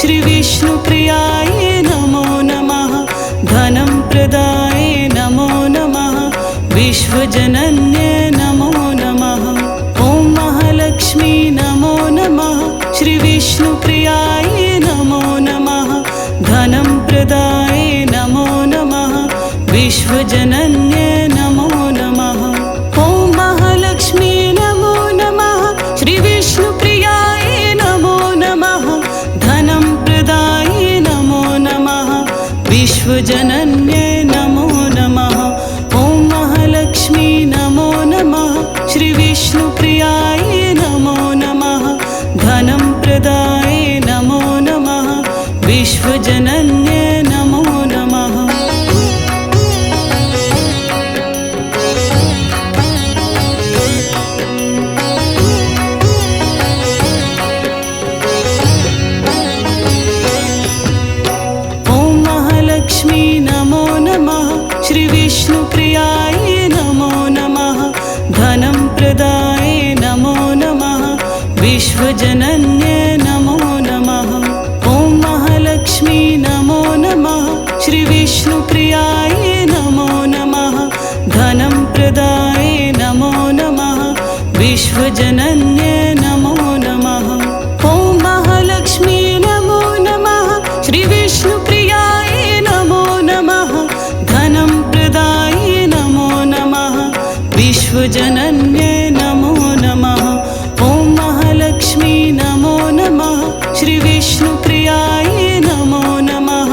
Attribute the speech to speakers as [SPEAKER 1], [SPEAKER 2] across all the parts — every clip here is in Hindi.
[SPEAKER 1] श्रीविष्णुप्रियायै नमो नमः धनं प्रदाय नमो नमः विश्वजनन्ये नमो नमः ॐ महालक्ष्मी नमो नमः श्रीविष्णुप्रियायै नमो नमः धनं प्रदाय नमो नमः विश्वजनन्ये नमो नमः ॐ महालक्ष्मी नमो नमः श्रीविष्णुप्रियायै नमो नमः धनं प्रदाय नमो नमः विश्वजनन्ये नमो नमः ॐ महालक्ष्मी नमो नमः श्रीविष्णुप्रियायै नमो नमः धनं प्रदाय नमो नमः विश्वजनन्ये नमो नमः ॐ महालक्ष्मी नमो नमः श्रीविष्णुप्रियायै नमो नमः धनं प्रदाय नमो नमः विश्वजनन्ये नमो नमः ॐ महालक्ष्मी नमो नमः श्रीविष्णुप्रियायै नमो नमः धनं प्रदाय नमो नमः विश्वजनन्ये नमो नमः ॐ महालक्ष्मी नमो नमः श्रीविष्णुप्रियायै नमो नमः धनं प्रदाय नमो नमः विश्वजनन्ये नमो नमः ॐ महालक्ष्मी नमो नमः श्रीविष्णुप्रियायै नमो नमः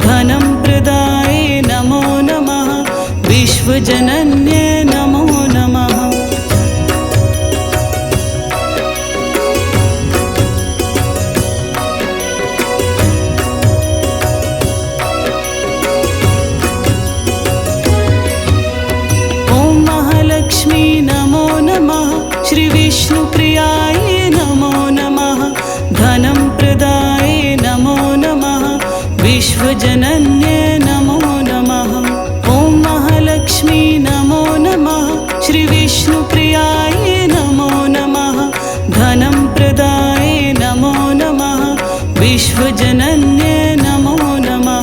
[SPEAKER 1] धनं प्रदाय नमो नमः विश्वजनन्ये नमो नमः ॐ महालक्ष्मी नमो नमः श्रीविष्णुप्रियायै नमो नमः धनं प्रदाय नमो नमः विश्वजनन्ये नमो नमः ॐ महालक्ष्मी नमो नमः श्रीविष्णुप्रियायै नमो नमः धनं प्रदाय नमो नमः विश्वजनन्ये नमो नमः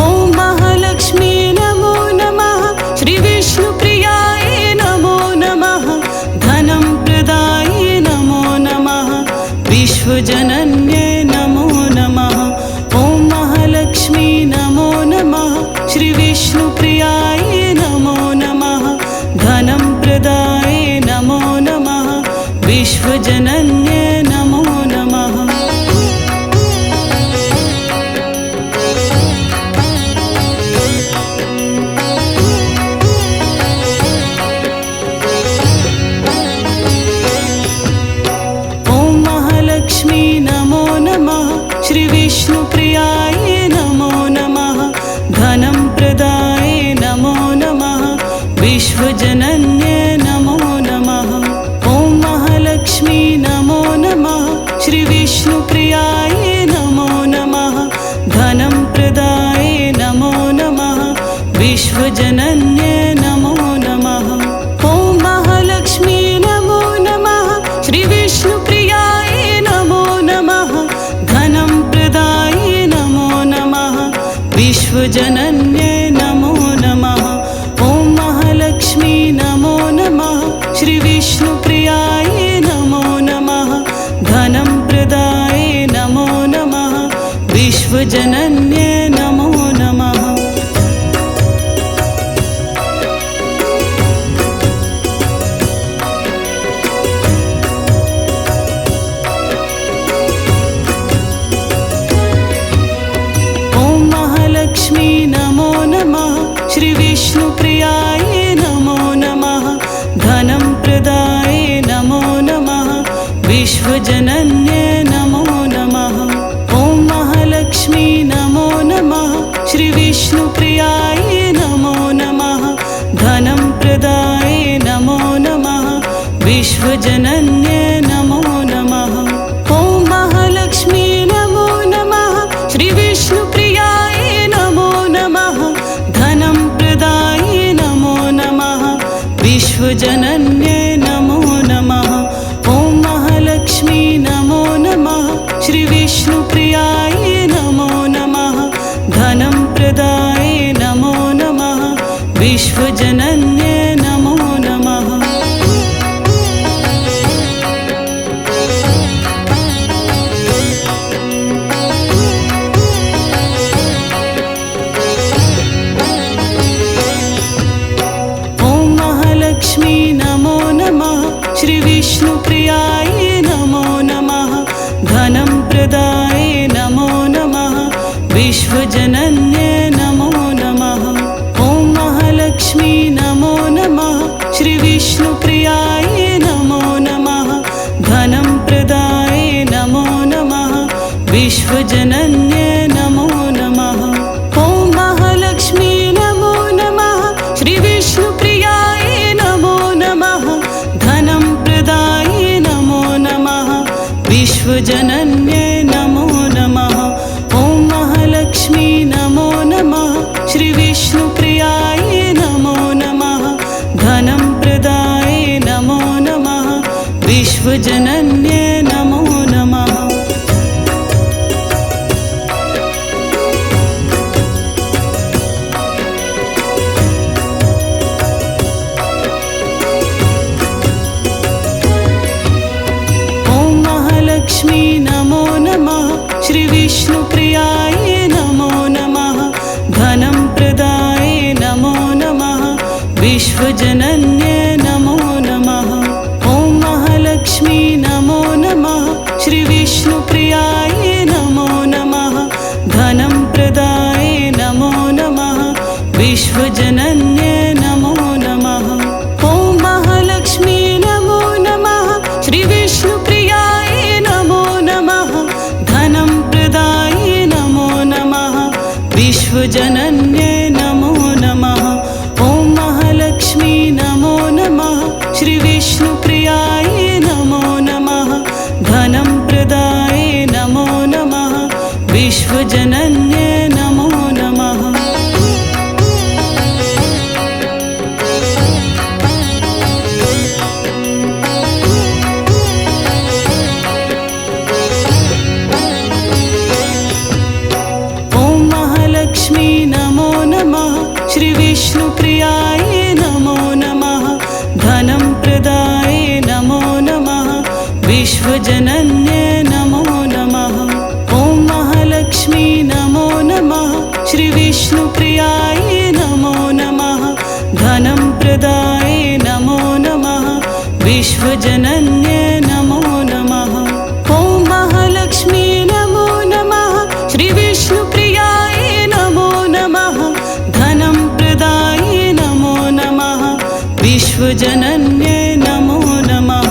[SPEAKER 1] ॐ महालक्ष्मी नमो नमः श्रीविष्णुप्रियायै नमो नमः धनं प्रदाय नमो नमः विश्वजनन्ये नमो नमः ॐ महालक्ष्मी नमो नमः श्रीविष्णुप्रियायै नमो नमः धनं प्रदाय नमो नमः विश्वजनन्ये नमो नमः ॐ महालक्ष्मी नमो नमः श्रीविष्णुप्रियायै नमो नमः धनं प्रदाय नमो नमः विश्वजनन्ये नमो नमः ॐ महालक्ष्मी नमो नमः श्रीविष्णुप्रियायै नमो नमः धनं प्रदाय नमो नमः विश्वजनन्ये नमो नमः ॐ महालक्ष्मी नमो नमः श्रीविष्णुप्रियायै नमो नमः धनं प्रदाय नमो नमः विश्वजनन्ये नमो नमः ॐ महालक्ष्मी नमो नमः श्रीविष्णुप्रियायै नमो नमः धनं प्रदाय नमो नमः विश्वजनन्ये नमो नमः ॐ महालक्ष्मी नमो नमः श्रीविष्णुप्रियायै नमो नमः धनं प्रदाय नमो नमः विश्वजनन्ये नमो नमः ॐ महालक्ष्मी नमो नमः श्रीविष्णुप्रियायै नमो नमः धनं प्रदाय नमो नमः विश्वजनन्ये नमो नमः ॐ महालक्ष्मी नमो नमः श्रीविष्णुप्रियायै नमो नमः धनं प्रदाय नमो नमः विश्वजनन्ये नमो नमः ॐ महालक्ष्मी नमो नमः श्रीविष्णुप्रियायै श्रीविष्णुप्रियाय नमो नमः धनं प्रदाय नमो नमः विश्वजनन्ये नमो नमः ॐ महालक्ष्मी नमो नमः श्रीविष्णुप्रियाय नमो नमः धनं प्रदाय नमो नमः विश्वजनन्ये नमो नमः ॐ महालक्ष्मी नमो नमः श्रीविष्णुप्रियाय नमो नमः धनं प्रदाय नमो नमः विश्वजनन्ये नमो नमः ॐ महालक्ष्मी नमो नमः श्रीविष्णुप्रियाय नमो नमः धनं प्रदाय नमो नमः विश्वजनन्ये नमो नमः लक्ष्मी नमो नमः श्रीविष्णुप्रियाय नमो नमः धनं प्रदाय नमो नमः विश्वजनन्ये नमो नमः ॐ महालक्ष्मी नमो नमः श्रीविष्णुप्रियाय नमो नमः धनं प्रदाय नमो नमः विश्वजनन्ये नमो नमः ॐ महालक्ष्मी नमो नमः श्रीविष्णुप्रियाय नमो नमः धनं प्रदाय नमो नमः विश्वजनन्ये नमो नमः ॐ महालक्ष्मी नमो नमः श्रीविष्णुप्रियाय नमो नमः धनं प्रदाय नमो नमः विश्वजनन्ये नमो नमः लक्ष्मी नमो नमः श्रीविष्णुप्रियाय नमो नमः धनं प्रदाय नमो नमः विश्वजनन्ये नमो नमः ॐ महालक्ष्मी नमो नमः श्रीविष्णुप्रियाय नमो नमः धनं प्रदाय नमो नमः विश्वजनन्ये नमो नमः ॐ महालक्ष्मी नमो नमः श्रीविष्णुप्रियाय नमो नमः धनं प्रदाय नमो नमः विश्वजनन्ये नमो नमः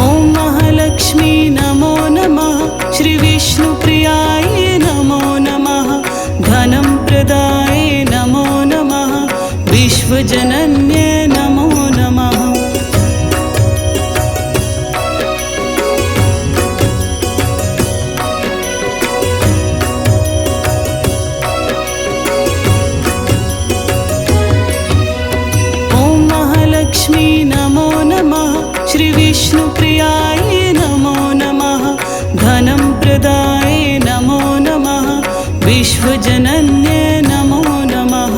[SPEAKER 1] ॐ महालक्ष्मी नमो नमः श्रीविष्णुप्रियाय नमो नमः धनं प्रदाय नमो नमः विश्वजनन्ये नमो नमः लक्ष्मी नमो नमः श्रीविष्णुप्रियाय नमो नमः धनं प्रदाय नमो नमः विश्वजनन्ये नमो नमः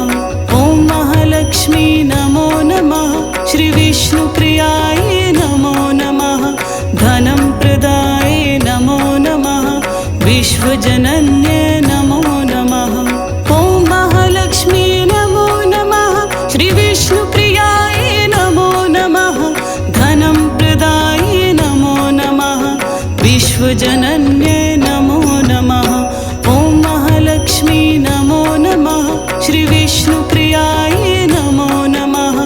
[SPEAKER 1] ॐ महालक्ष्मी नमो नमः श्रीविष्णुप्रियाय नमो नमः धनं प्रदाय नमो नमः विश्वजनन्ये नमो नमः ॐ महालक्ष्मी नमो नमः श्रीविष्णुप्रियाय नमो नमः धनं प्रदाय नमो नमः विश्वजनन्ये नमो नमः ॐ महालक्ष्मी नमो नमः श्रीविष्णुप्रियाय नमो नमः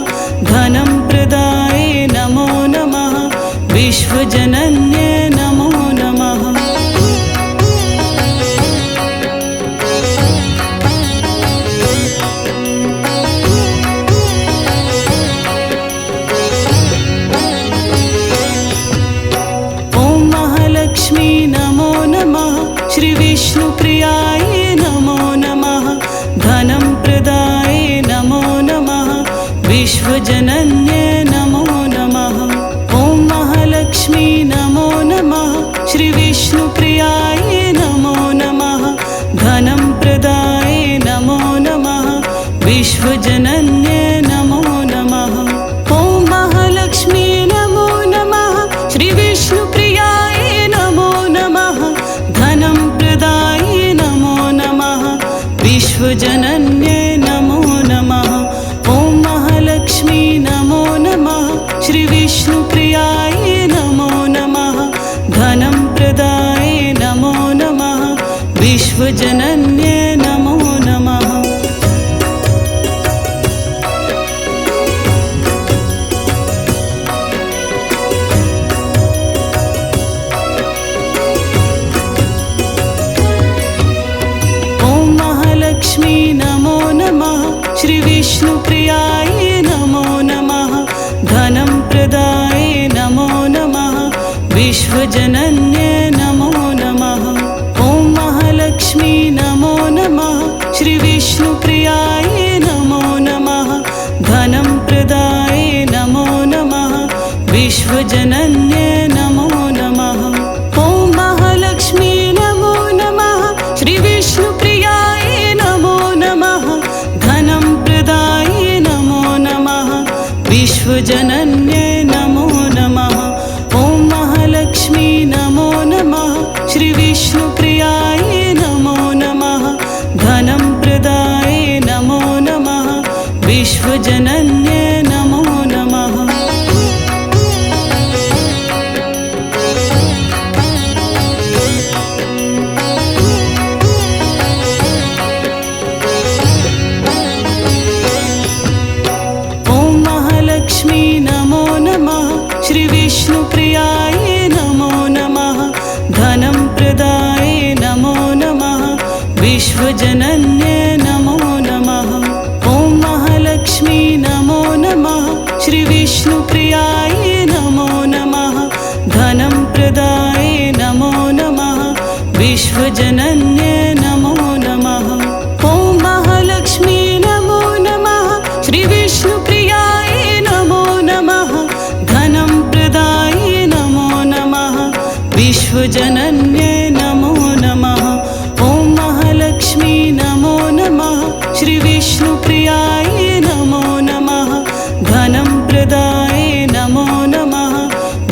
[SPEAKER 1] धनं प्रदाय नमो नमः विश्वजनन्ये नमो नमः लक्ष्मी नमो नमः श्रीविष्णुप्रियाय नमो नमः धनं प्रदाय नमो नमः विश्वजनन्ये नमो नमः ॐ महालक्ष्मी नमो विश्वजनन्ये नमो नमः। ॐ महालक्ष्मी नमो नमः। श्रीविष्णुप्रियाय नमो नमः। धनं प्रदाय नमो नमः। विश्वजनन्ये नमो नमः। ॐ महालक्ष्मी नमो नमः। श्रीविष्णुप्रियाय नमो नमः। धनं प्रदाय नमो नमः। विश्वजनन्ये नमो नमः। ॐ महालक्ष्मी नमो नमः। श्रीविष्णुप्रियाय नमो नमः। धनं प्रदाय नमो नमः। विश्वजनन्ये नमो नमः। ॐ महालक्ष्मी नमो नमः। श्रीविष्णुप्रियाय नमो नमः। धनं प्रदाय नमो नमः। विश्वजनन्ये नमो नमः। ॐ महालक्ष्मी नमो नमः। श्रीविष्णुप्रियाय नमो नमः। धनं प्रदाय नमो नमः। विश्वजनन्ये नमो नमः। ॐ महालक्ष्मी नमो नमः। श्रीविष्णुप्रियाय नमो नमः। धनं प्रदाय नमो नमः।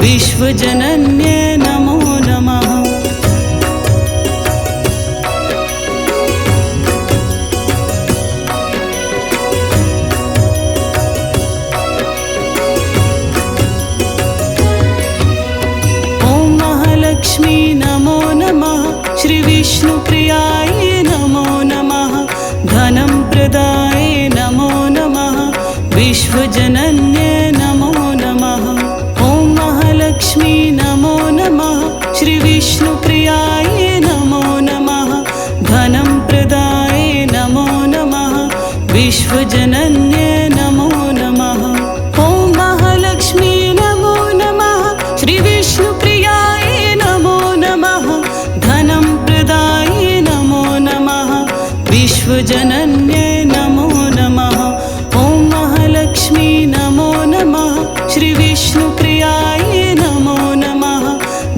[SPEAKER 1] विश्वजनन्ये नमो नमः। ॐ महालक्ष्मी नमो नमः। श्रीविष्णुप्रियाय नमो नमः। धनं प्रदाय नमो नमः। विश्वजनन्ये नमो नमः। ॐ महालक्ष्मी नमो नमः। श्रीविष्णुप्रियाय नमो नमः। धनं प्रदाय नमो नमः। विश्वजनन्ये नमो नमः। ॐ महालक्ष्मी नमो नमः। श्रीविष्णुप्रियाय नमो नमः। धनं प्रदाय नमो नमः। विश्वजनन्ये नमो नमः। ॐ महालक्ष्मी नमो नमः। श्रीविष्णुप्रियाय नमो नमः।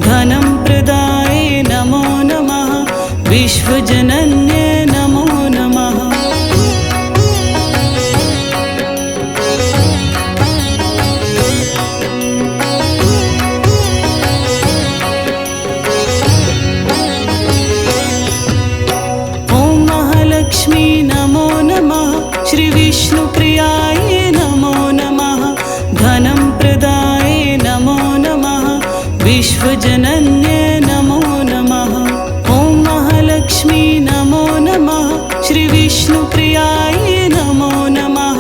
[SPEAKER 1] धनं प्रदाय नमो नमः। विश्वजनन्ये नमो नमः। ॐ महालक्ष्मी नमो नमः। श्रीविष्णुप्रियाय नमो नमः। धनं प्रदाय नमो नमः। विश्वजनन्ये नमो नमः। ॐ महालक्ष्मी नमो नमः। श्रीविष्णुप्रियाय नमो नमः।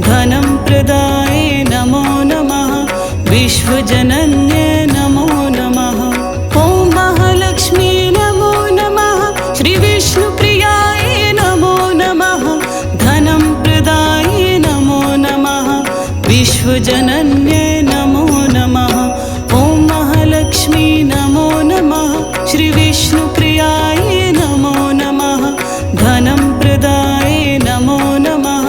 [SPEAKER 1] धनं प्रदाय नमो नमः। विश्वजनन्ये नमो नमः। ॐ महालक्ष्मी नमो नमः। श्रीविष्णुप्रियाय नमो नमः। धनं प्रदाय नमो नमः। विश्वजनन्ये नमो नमः। ॐ महालक्ष्मी नमो नमः। श्रीविष्णुप्रियाय नमो नमः। धनं प्रदाय नमो नमः।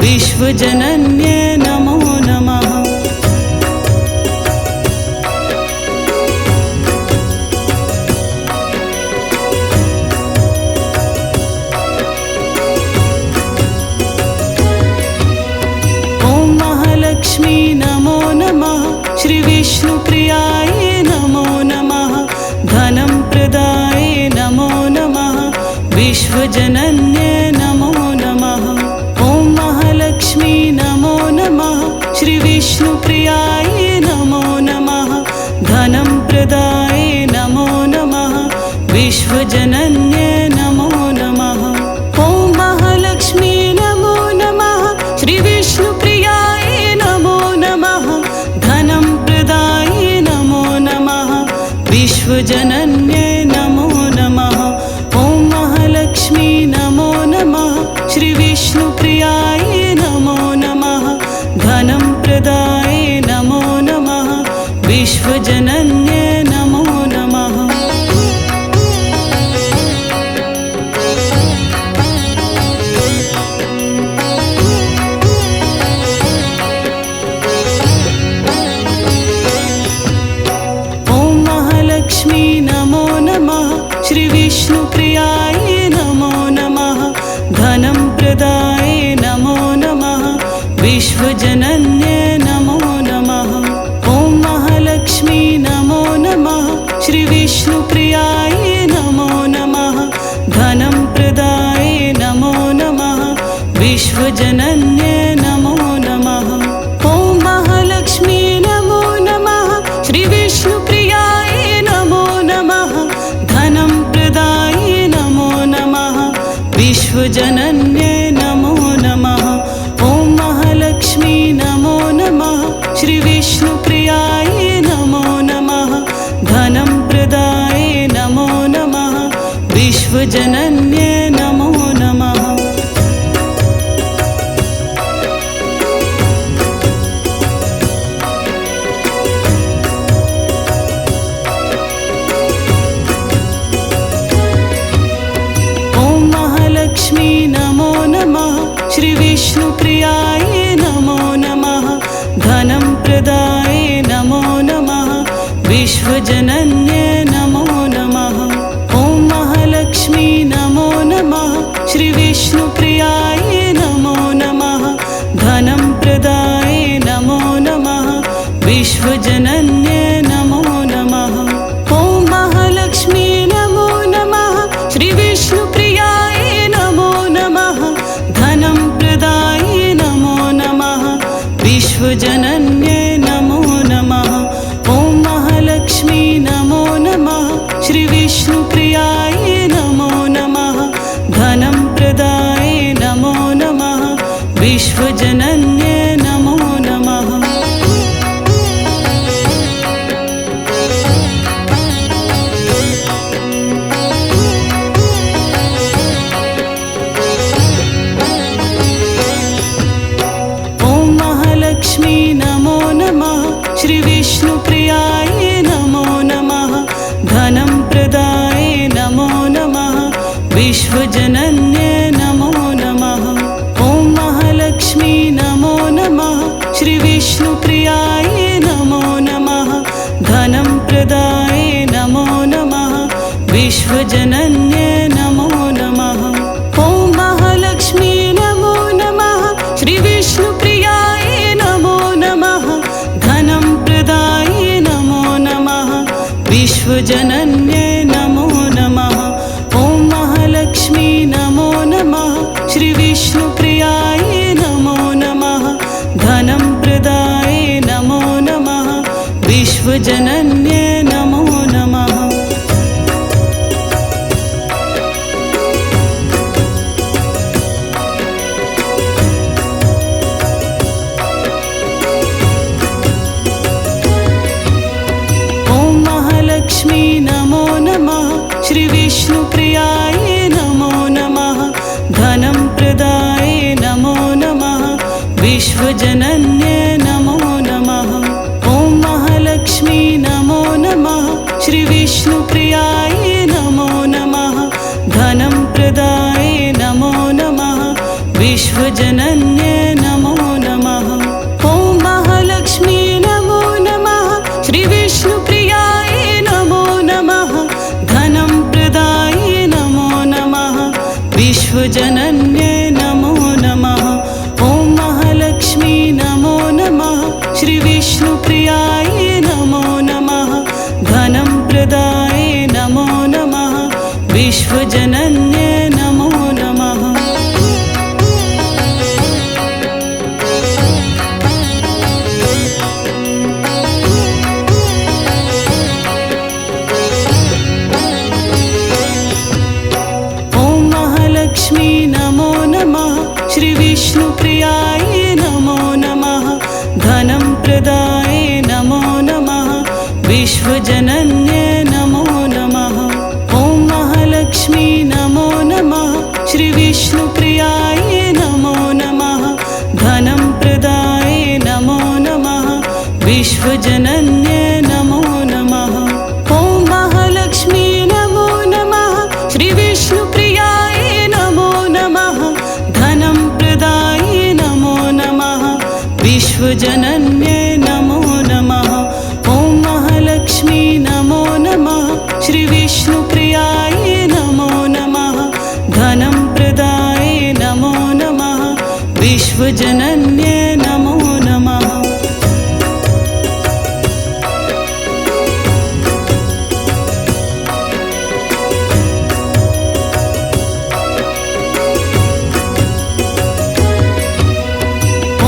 [SPEAKER 1] विश्वजनन्ये नमो नमः। ॐ महालक्ष्मी नमो नमः। श्रीविष्णुप्रियाय नमो नमः। धनं प्रदाय नमो नमः। विश्वजनन्ये नमो नमः। ॐ महालक्ष्मी नमो नमः। श्रीविष्णुप्रियाय नमो नमः। धनं प्रदाय नमो नमः। विश्वजनन्ये नमो नमः। ॐ महालक्ष्मी नमो नमः। श्रीविष्णुप्रियाय नमो नमः। धनं प्रदाय नमो नमः। विश्वजनन्ये नमो नमः। ॐ महालक्ष्मी नमो नमः। श्रीविष्णुप्रियाय नमो नमः। धनं प्रदाय नमो नमः। विश्वजनन्ये नमो नमः। ॐ विश्वजनन्ये नमो नमः। ॐ महालक्ष्मी नमो नमः। श्री विष्णुप्रियायै नमो नमः। धनं प्रदाय नमो नमः। विश्वजनन्ये नमो नमः। ॐ महालक्ष्मी नमो नमः। श्री विष्णुप्रियायै नमो नमः। धनं प्रदाय नमो नमः। विश्वजनन्ये नमो नमः। ॐ महालक्ष्मी नमो नमः। श्री विष्णुप्रियायै नमो नमः। धनं प्रदाय नमो नमः। विश्वजनन्ये नमो नमः। ॐ महालक्ष्मी नमो नमः। श्री विष्णुप्रियायै नमो नमः। धनं प्रदाय नमो नमः। विश्वजनन्ये नमो नमः। ॐ महालक्ष्मी नमो नमः। श्री विष्णुप्रियायै नमो नमः। धनं प्रदाय नमो नमः। विश्वजनन्ये नमो नमः। ॐ महालक्ष्मी नमो नमः। श्री विष्णुप्रियायै नमो नमः। धनं प्रदाय नमो नमः। विश्वजनन्ये नमो नमः। ॐ महालक्ष्मी नमो नमः। श्री विष्णुप्रियायै नमो नमः। धनं प्रदाय नमो नमः। विश्वजनन्ये नमो नमः। ॐ महालक्ष्मी नमो नमः। श्री विष्णुप्रियायै नमो नमः। धनं प्रदाय नमो नमः। विश्वजनन्ये नमो नमः। ॐ महालक्ष्मी नमो नमः। श्री विष्णुप्रियायै नमो नमः। धनं प्रदाय नमो नमः। विश्वजनन्ये नमो नमः। ॐ महालक्ष्मी नमो नमः। श्री विष्णुप्रियायै नमो नमः। धनं प्रदाय नमो नमः। विश्वजनन्ये नमो नमः। ॐ महालक्ष्मी नमो नमः। श्री विष्णुप्रियायै नमो नमः। धनं प्रदाय नमो नमः। विश्वजनन्ये नमो नमः। ॐ महालक्ष्मी नमो नमः। श्री विष्णुप्रियायै नमो नमः। धनं प्रदाय नमो नमः। विश्वजनन्ये नमो नमः। ॐ महालक्ष्मी नमो नमः। श्री विष्णुप्रियायै नमो नमः। धनं प्रदाय नमो नमः। विश्वजनन्ये नमो नमः। ॐ महालक्ष्मी नमो नमः। श्री विष्णुप्रियायै नमो नमः। धनं प्रदाय नमो नमः। विश्वजनन्ये नमो नमः। ॐ महालक्ष्मी नमो नमः। श्री विष्णुप्रियायै नमो नमः। धनं प्रदाय नमो नमः। विश्वजनन्ये नमो नमः। ॐ महालक्ष्मी नमो नमः। श्री विष्णुप्रियायै नमो नमः। धनं प्रदाय नमो नमः। विश्वजनन्ये नमो नमः।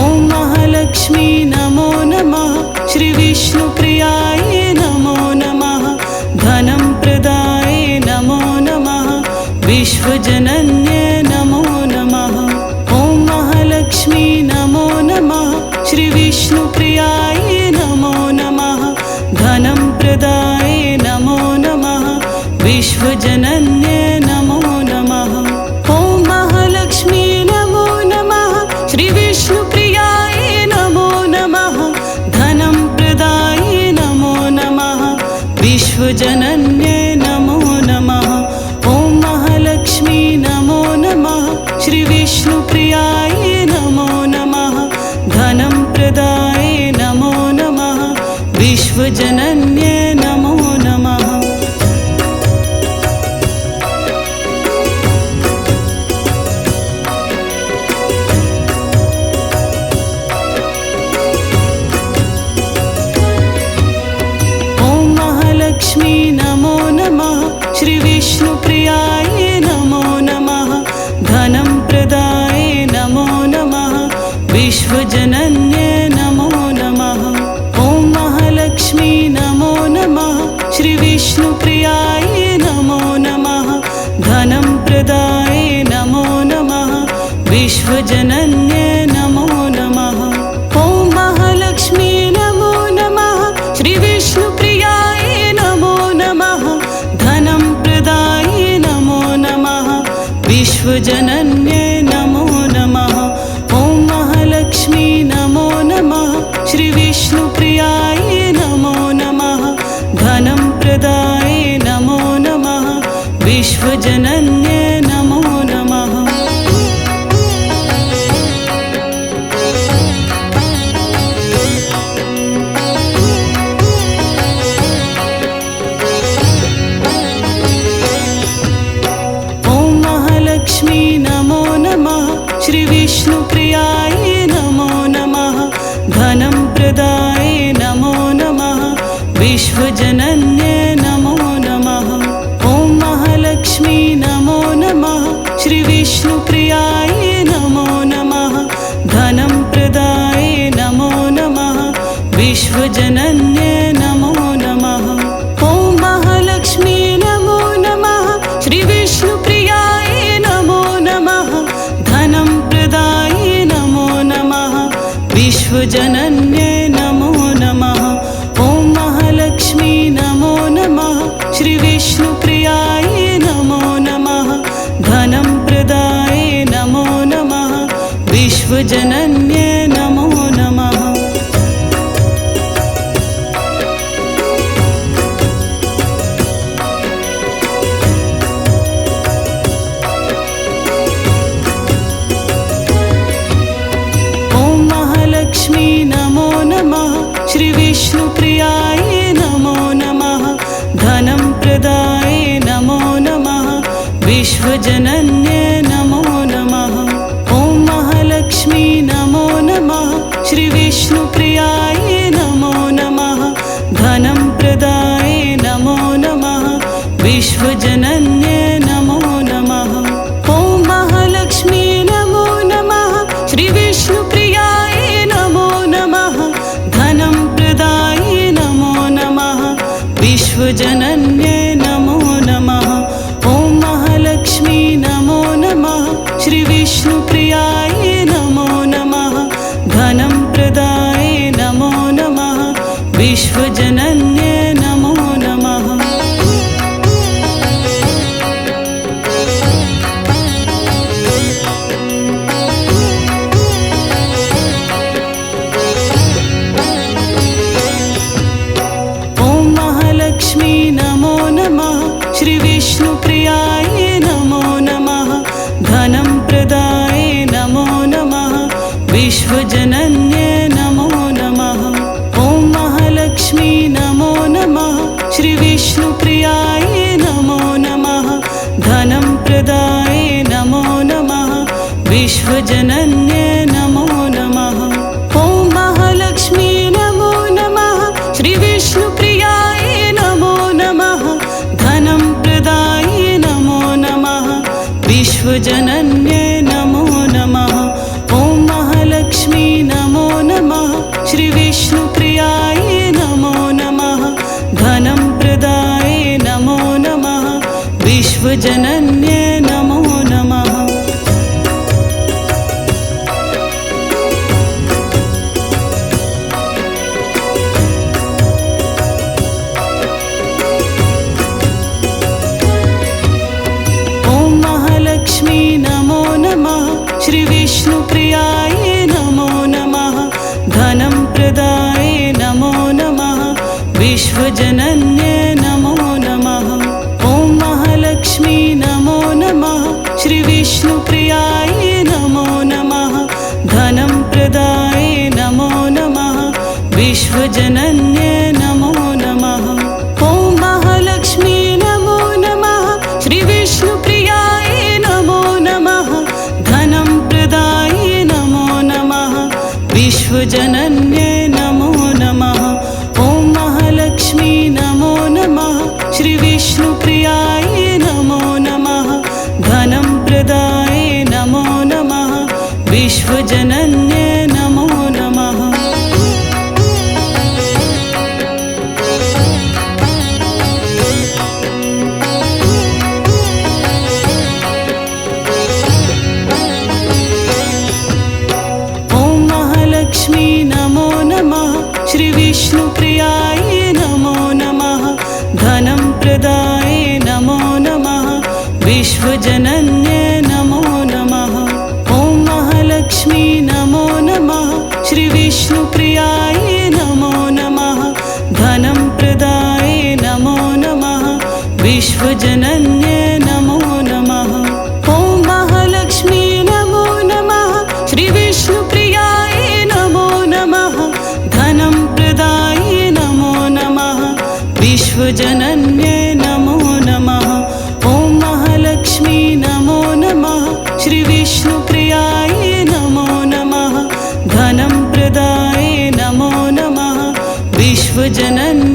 [SPEAKER 1] ॐ महालक्ष्मी नमो नमः। श्री विष्णुप्रियायै नमो नमः। धनं प्रदाय नमो नमः। विश्वजनन्ये नमो नमः। ॐ महालक्ष्मी विश्वजनन्ये नमो नमः। ॐ महालक्ष्मी नमो नमः। श्रीविष्णुप्रियायै नमो नमः। धनं प्रदाय नमो नमः। विश्वजनन्ये नमो नमः। लक्ष्मी नमो नमः। श्रीविष्णुप्रियायै नमो नमः। धनं प्रदाय नमो नमः। विश्वजनन्ये नमो नमः। ॐ महालक्ष्मी नमो नमः। श्रीविष्णुप्रियायै नमो नमः। धनं प्रदाय नमो नमः। विश्वजनन्ये नमो नमः। ॐ महालक्ष्मी नमो नमः। श्रीविष्णुप्रियायै नमो नमः। धनं प्रदाय नमो नमः। विश्वजनन्ये नमो नमः। ॐ महालक्ष्मी नमो नमः। श्रीविष्णुप्रियायै नमो नमः। धनं प्रदाय नमो नमः। विश्वजनन्ये नमो नमः। लक्ष्मी नमो नमः। श्रीविष्णुप्रियायै नमो नमः। धनं प्रदाय नमो नमः। विश्वजनन्ये नमो नमः। ॐ महालक्ष्मी नमो नमः। श्रीविष्णुप्रियायै नमो नमः। धनं प्रदाय नमो नमः। विश्वजनन्ये नमो नमः। ॐ महालक्ष्मी नमो नमः। श्रीविष्णुप्रियायै नमो नमः। धनं प्रदाय नमो नमः। विश्वजनन्ये नमो नमः। ॐ महालक्ष्मी नमो नमः। श्रीविष्णुप्रियायै नमो नमः। धनं प्रदाय नमो नमः। विश्वजनन्ये नमो नमः। लक्ष्मी नमो नमः। श्रीविष्णुप्रियायै नमो नमः। धनं प्रदाय नमो नमः। विश्वजनन्ये नमो नमः। ॐ महालक्ष्मी नमो नमः। श्रीविष्णुप्रियायै नमो नमः। धनं प्रदाय नमो नमः। विश्वजनन्ये नमो नमः। ॐ महालक्ष्मी नमो नमः। श्रीविष्णुप्रियायै नमो नमः। धनं प्रदाय नमो नमः। विश्वजनन्ये नमो नमः। ॐ महालक्ष्मी नमो नमः। श्रीविष्णुप्रियायै नमो नमः। धनं प्रदाय नमो नमः। विश्वजनन्ये नमो नमः। लक्ष्मी नमो नमः। श्रीविष्णुप्रियायै नमो नमः। धनं प्रदाय नमो नमः। विश्वजनन्ये नमो नमः। ॐ महालक्ष्मी नमो नमः। श्रीविष्णुप्रियायै नमो नमः। धनं प्रदाय नमो नमः। विश्वजनन्ये नमो नमः। ॐ महालक्ष्मी नमो नमः। श्रीविष्णुप्रियायै नमो नमः। धनं प्रदाय नमो नमः। विश्वजनन्ये नमो नमः। ॐ महालक्ष्मी नमो नमः। श्रीविष्णुप्रियायै नमो नमः। धनं प्रदाय नमो नमः। विश्वजनन्ये नमो नमः। लक्ष्मी नमो नमः। श्रीविष्णुप्रियायै नमो नमः। धनं प्रदाय नमो नमः। विश्वजनन्ये प्रदाय नमो नमः विश्वजनन्ये नमो नमः ॐ महालक्ष्मी नमो नमः श्रीविष्णुप्रियाय नमो नमः धनं प्रदाय नमो नमः विश्वजनन्ये नमो नमः ॐ महालक्ष्मी नमो नमः श्रीविष्णुप्रियाय नमो नमः धनं प्रदाय नमो नमः विश्वजनन्ये